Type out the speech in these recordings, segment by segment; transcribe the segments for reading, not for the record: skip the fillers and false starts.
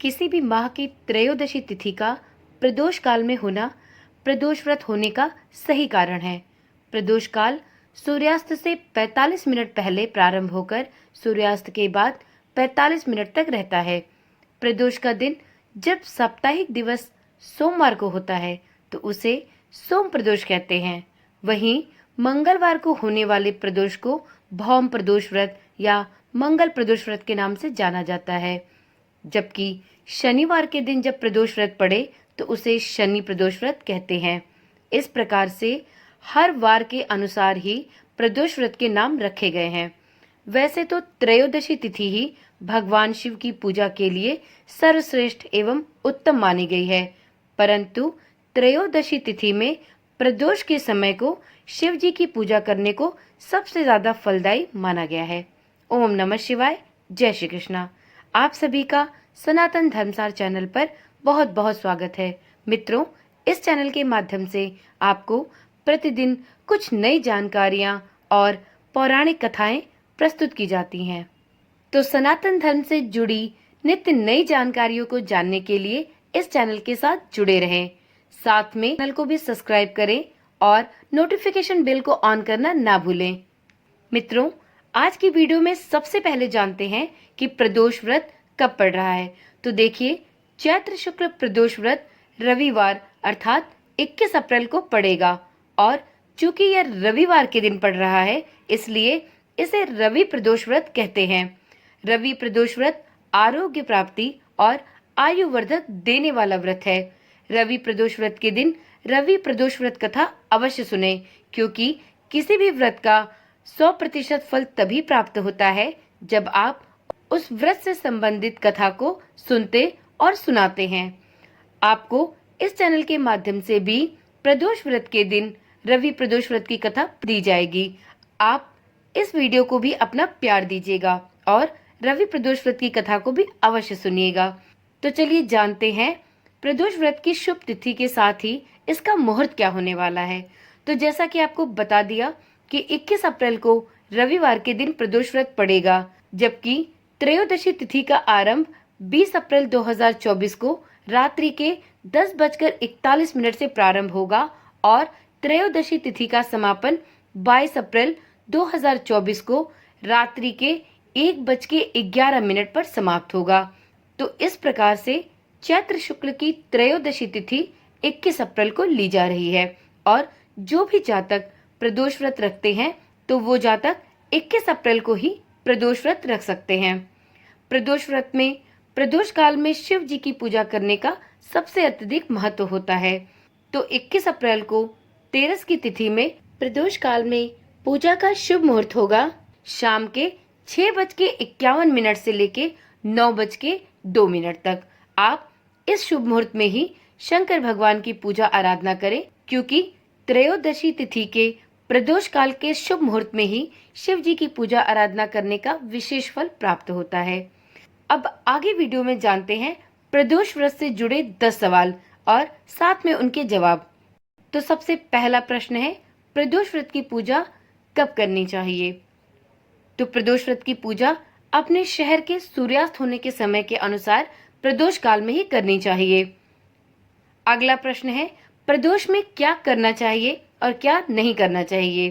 किसी भी माह की त्रयोदशी तिथि का प्रदोष काल में होना प्रदोष व्रत होने का सही कारण है। प्रदोष काल सूर्यास्त से 45 मिनट पहले प्रारंभ होकर सूर्यास्त के बाद 45 मिनट तक रहता है। प्रदोष का दिन जब साप्ताहिक दिवस सोमवार को होता है तो उसे सोम प्रदोष कहते हैं। वहीं मंगलवार को होने वाले प्रदोष को भौम प्रदोष व्रत या मंगल प्रदोष व्रत के नाम से जाना जाता है। जबकि शनिवार के दिन जब प्रदोष व्रत पड़े तो उसे शनि प्रदोष व्रत कहते हैं। इस प्रकार से हर वार के अनुसार ही प्रदोष व्रत के नाम रखे गए हैं। वैसे तो त्रयोदशी तिथि ही भगवान शिव की पूजा के लिए सर्वश्रेष्ठ एवं उत्तम मानी गई है, परंतु त्रयोदशी तिथि में प्रदोष के समय को शिव जी की पूजा करने को सबसे ज्यादा फलदायी माना गया है। ओम नमः शिवाय। जय श्री कृष्णा। आप सभी का सनातन धर्मसार चैनल पर बहुत बहुत स्वागत है। मित्रों, इस चैनल के माध्यम से आपको प्रतिदिन कुछ नई जानकारियां और पौराणिक कथाएं प्रस्तुत की जाती हैं। तो सनातन धर्म से जुड़ी नित्य नई जानकारियों को जानने के लिए इस चैनल के साथ जुड़े रहें। साथ में चैनल को भी सब्सक्राइब करें और नोटिफिकेशन बेल को ऑन करना ना भूलें। मित्रों, आज की वीडियो में सबसे पहले जानते हैं कि प्रदोष व्रत कब पड़ रहा है। तो देखिए, चैत्र शुक्ल प्रदोष व्रत रविवार अर्थात 21 अप्रैल को पड़ेगा और चूंकि यह रविवार के दिन पड़ रहा है इसलिए इसे रवि प्रदोष व्रत कहते हैं। रवि प्रदोष व्रत आरोग्य प्राप्ति और आयु वर्धक देने वाला व्रत है। रवि प्रदोष व्रत के दिन रवि प्रदोष व्रत कथा अवश्य सुने, क्योंकि किसी भी व्रत का 100% फल तभी प्राप्त होता है जब आप उस व्रत से संबंधित कथा को सुनते और सुनाते हैं। आपको इस चैनल के माध्यम से भी प्रदोष व्रत के दिन रवि प्रदोष व्रत की कथा दी जाएगी। आप इस वीडियो को भी अपना प्यार दीजिएगा और रवि प्रदोष व्रत की कथा को भी अवश्य सुनिएगा। तो चलिए जानते हैं प्रदोष व्रत की शुभ तिथि के साथ ही इसका मुहूर्त क्या होने वाला है। तो जैसा कि आपको बता दिया कि 21 अप्रैल को रविवार के दिन प्रदोष व्रत पड़ेगा, जबकि त्रयोदशी तिथि का आरंभ 20 अप्रैल 2024 को रात्रि के 10:41 से प्रारंभ होगा और त्रयोदशी तिथि का समापन 22 अप्रैल 2024 को रात्रि के 1:11 पर समाप्त होगा। तो इस प्रकार से चैत्र शुक्ल की त्रयोदशी तिथि 21 अप्रैल को ली जा रही है और जो भी जातक प्रदोष व्रत रखते हैं तो वो जातक 21 अप्रैल को ही प्रदोष व्रत रख सकते हैं। प्रदोष व्रत में प्रदोष काल में शिव जी की पूजा करने का सबसे अत्यधिक महत्व होता है। तो 21 अप्रैल को तेरस की तिथि में प्रदोष काल में पूजा का शुभ मुहूर्त होगा शाम के 6:51 से लेके 9:02 तक। आप इस शुभ मुहूर्त में ही शंकर भगवान की पूजा आराधना करें, क्योंकि त्रयोदशी तिथि के प्रदोष काल के शुभ मुहूर्त में ही शिव जी की पूजा आराधना करने का विशेष फल प्राप्त होता है। अब आगे वीडियो में जानते हैं प्रदोष व्रत से जुड़े 10 सवाल और साथ में उनके जवाब। तो सबसे पहला प्रश्न है, प्रदोष व्रत की पूजा कब करनी चाहिए। तो प्रदोष व्रत की पूजा अपने शहर के सूर्यास्त होने के समय के अनुसार प्रदोष काल में ही करनी चाहिए। अगला प्रश्न है, प्रदोष में क्या करना चाहिए और क्या नहीं करना चाहिए।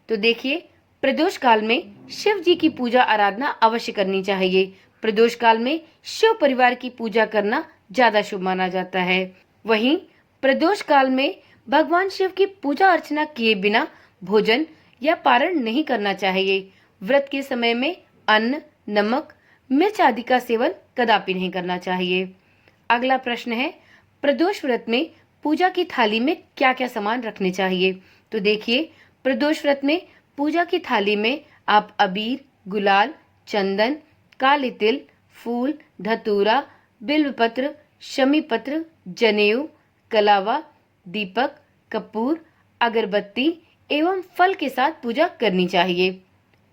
तो देखिए, प्रदोष काल में शिव जी की पूजा आराधना अवश्य करनी चाहिए। प्रदोष काल में शिव परिवार की पूजा करना ज्यादा शुभ माना जाता है। वहीं प्रदोष काल में भगवान शिव की पूजा अर्चना किए बिना भोजन या पारण नहीं करना चाहिए। व्रत के समय में अन्न, नमक, मिर्च आदि का सेवन कदापि नहीं करना चाहिए। अगला प्रश्न है, प्रदोष व्रत में पूजा की थाली में क्या क्या सामान रखने चाहिए। तो देखिए, प्रदोष व्रत में पूजा की थाली में आप अबीर, गुलाल, चंदन, काले तिल, फूल, धतूरा, बिल्वपत्र, शमी पत्र, जनेऊ, कलावा, दीपक, कपूर, अगरबत्ती एवं फल के साथ पूजा करनी चाहिए।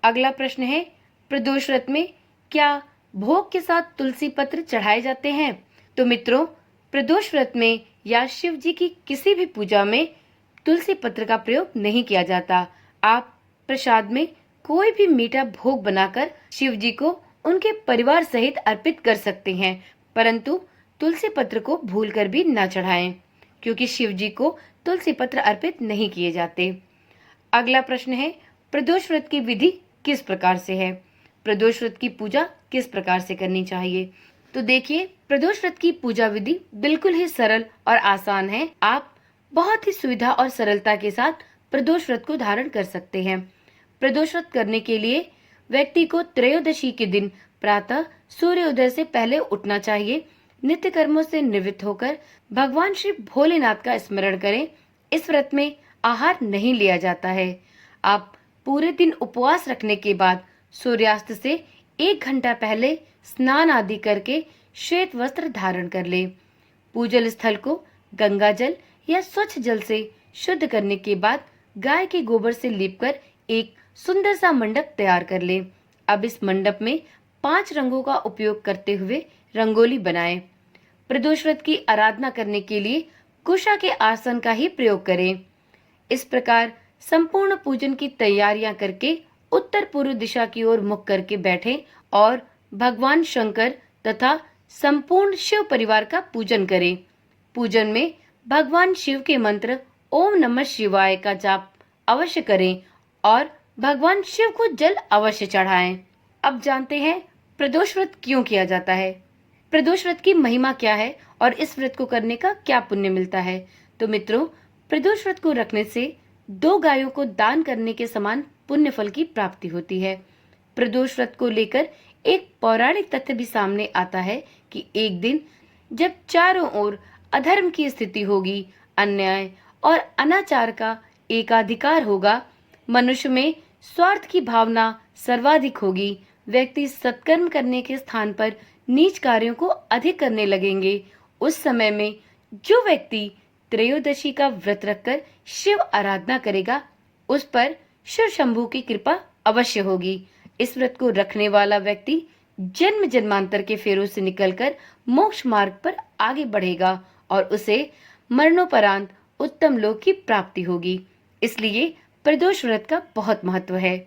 अगला प्रश्न है, प्रदोष व्रत में क्या भोग के साथ तुलसी पत्र चढ़ाए जाते हैं। तो मित्रों, प्रदोष व्रत में या शिव जी की किसी भी पूजा में तुलसी पत्र का प्रयोग नहीं किया जाता। आप प्रसाद में कोई भी मीठा भोग बनाकर शिव जी को उनके परिवार सहित अर्पित कर सकते हैं, परंतु तुलसी पत्र को भूलकर भी न चढ़ाएं, क्योंकि शिव जी को तुलसी पत्र अर्पित नहीं किए जाते। अगला प्रश्न है, प्रदोष व्रत की विधि किस प्रकार से है? प्रदोष व्रत की पूजा किस प्रकार से करनी चाहिए? तो देखिए, प्रदोष व्रत की पूजा विधि बिल्कुल ही सरल और आसान है। आप बहुत ही सुविधा और सरलता के साथ प्रदोष व्रत को धारण कर सकते हैं। प्रदोष व्रत करने के लिए व्यक्ति को त्रयोदशी के दिन प्रातः सूर्योदय से पहले उठना चाहिए। नित्य कर्मों से निवृत्त होकर भगवान श्री भोलेनाथ का स्मरण करें। इस व्रत में आहार नहीं लिया जाता है। आप पूरे दिन उपवास रखने के बाद सूर्यास्त से 1 घंटा पहले स्नान आदि करके श्वेत वस्त्र धारण कर ले। पूजल स्थल को गंगा जल या स्वच्छ जल से शुद्ध करने के बाद गाय के गोबर से लीपकर एक सुंदर सा मंडप तैयार कर ले। अब इस मंडप में 5 रंगों का उपयोग करते हुए रंगोली बनाएं। प्रदोष व्रत की आराधना करने के लिए कुशा के आसन का ही प्रयोग करें। इस प्रकार संपूर्ण पूजन की तैयारियां करके उत्तर पूर्व दिशा की ओर मुख करके बैठें और भगवान शंकर तथा संपूर्ण शिव परिवार का पूजन करें। पूजन में भगवान शिव के मंत्र ओम नमः शिवाय का जाप अवश्य करें और भगवान शिव को जल अवश्य चढ़ाएं। अब जानते हैं प्रदोष व्रत क्यों किया जाता है, प्रदोष व्रत की महिमा क्या है और इस व्रत को करने का क्या पुण्य मिलता है। तो मित्रों, प्रदोष व्रत को रखने से 2 गायों को दान करने के समान पुण्य फल की प्राप्ति होती है। प्रदोष व्रत को लेकर एक पौराणिक तथ्य भी सामने आता है कि एक दिन जब चारों ओर अधर्म की स्थिति होगी, अन्याय और अनाचार का एकाधिकार होगा, मनुष्य में स्वार्थ की भावना सर्वाधिक होगी, व्यक्ति सत्कर्म करने के स्थान पर नीच कार्यों को अधिक करने लगेंगे। उस समय में जो व्यक्ति त्रयोदशी का व्रत रखकर शिव आराधना करेगा, उस पर शिव शंभू की कृपा अवश्य होगी। इस व्रत को रखने वाला व्यक्ति जन्म जन्मांतर के फेरों से निकलकर मोक्ष मार्ग पर आगे बढ़ेगा और उसे मरणोपरांत उत्तम लोक की प्राप्ति होगी। इसलिए प्रदोष व्रत का बहुत महत्व है।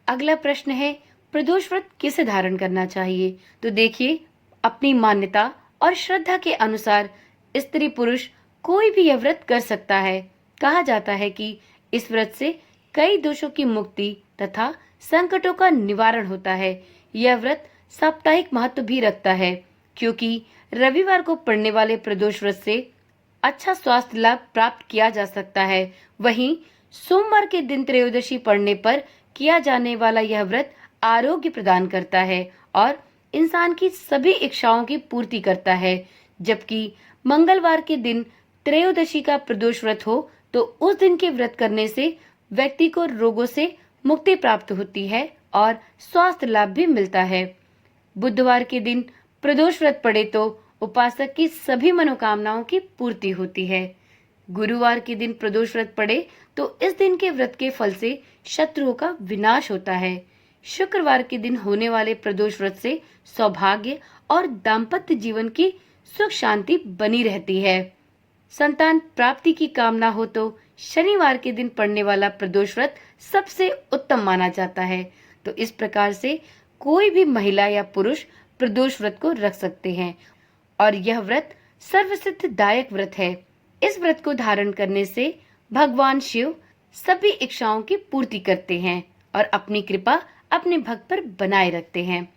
अगला प्रश्न है, प्रदोष व्रत किसे धारण करना चाहिए? तो देखिए, अपनी मान्यता और श्रद्धा के अनुसार स्त्री पुरुष कोई भी यह व्रत कर सकता है। कहा जाता है कि इस व्रत से कई दोषों की मुक्ति तथा संकटों का निवारण होता है। यह व्रत साप्ताहिक महत्व भी रखता है, क्योंकि रविवार को पड़ने वाले प्रदोष व्रत से अच्छा स्वास्थ्य लाभ प्राप्त किया जा सकता है। वहीं सोमवार के दिन त्रयोदशी पड़ने पर किया जाने वाला यह व्रत आरोग्य प्रदान करता है और इंसान की सभी इच्छाओं की पूर्ति करता है। जबकि मंगलवार के दिन त्रयोदशी का प्रदोष व्रत हो तो उस दिन के व्रत करने से व्यक्ति को रोगों से मुक्ति प्राप्त होती है और स्वास्थ्य लाभ भी मिलता है। बुधवार के दिन प्रदोष व्रत पड़े तो उपासक की सभी मनोकामनाओं की पूर्ति होती है। गुरुवार के दिन प्रदोष व्रत पड़े तो इस दिन के व्रत के फल से शत्रुओं का विनाश होता है। शुक्रवार के दिन होने वाले प्रदोष व्रत से सौभाग्य और दाम्पत्य जीवन की सुख शांति बनी रहती है। संतान प्राप्ति की कामना हो तो शनिवार के दिन पड़ने वाला प्रदोष व्रत सबसे उत्तम माना जाता है। तो इस प्रकार से कोई भी महिला या पुरुष प्रदोष व्रत को रख सकते हैं और यह व्रत सर्वसिद्धिदायक व्रत है। इस व्रत को धारण करने से भगवान शिव सभी इच्छाओं की पूर्ति करते हैं और अपनी कृपा अपने भक्त पर बनाए रखते हैं।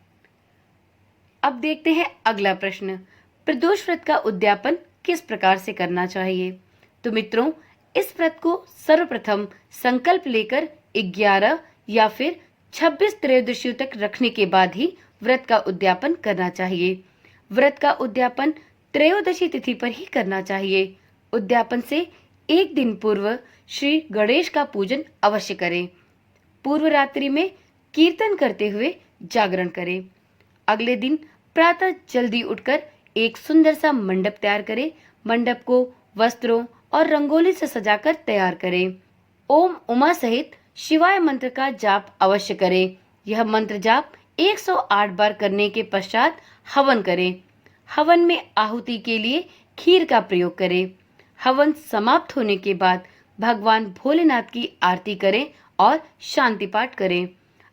अब देखते हैं अगला प्रश्न, प्रदोष व्रत का उद्यापन किस प्रकार से करना चाहिए? तो मित्रों, इस व्रत को सर्वप्रथम संकल्प लेकर 11 या फिर 26 त्रयोदशियों तक रखने के बाद ही व्रत का उद्यापन करना चाहिए। व्रत का उद्यापन त्रयोदशी तिथि पर ही करना चाहिए। उद्यापन से एक दिन पूर्व श्री गणेश का पूजन अवश्य करें। पूर्व रात्रि में कीर्तन करते हुए जागरण करें। अगले दिन प्रातः जल्दी उठकर एक सुंदर सा मंडप तैयार करें। मंडप को वस्त्रों और रंगोली से सजाकर तैयार करें। ओम उमा सहित शिवाय मंत्र का जाप अवश्य करें। यह मंत्र जाप 108 बार करने के पश्चात हवन करें। हवन में आहुति के लिए खीर का प्रयोग करें। हवन समाप्त होने के बाद भगवान भोलेनाथ की आरती करें और शांति पाठ करें।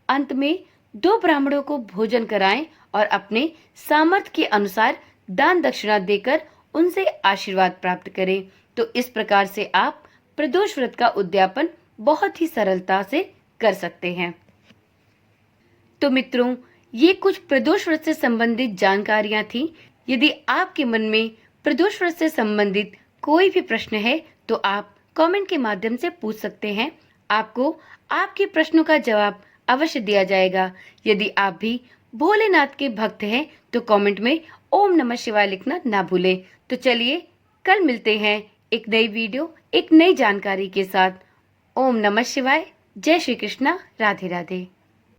अंत में 2 ब्राह्मणों को भोजन कराएं और अपने सामर्थ्य के अनुसार दान दक्षिणा देकर उनसे आशीर्वाद प्राप्त करें। तो इस प्रकार से आप प्रदोष व्रत का उद्यापन बहुत ही सरलता से कर सकते हैं। तो मित्रों, ये कुछ प्रदोष व्रत से संबंधित जानकारियां थी। यदि आपके मन में प्रदोष व्रत से संबंधित कोई भी प्रश्न है तो आप कमेंट के माध्यम से पूछ सकते हैं। आपको आपके प्रश्नों का जवाब अवश्य दिया जाएगा। यदि आप भी भोलेनाथ के भक्त हैं तो कमेंट में ओम नमः शिवाय लिखना ना भूलें। तो चलिए कल मिलते हैं एक नई वीडियो, एक नई जानकारी के साथ। ओम नमः शिवाय। जय श्री कृष्णा। राधे राधे।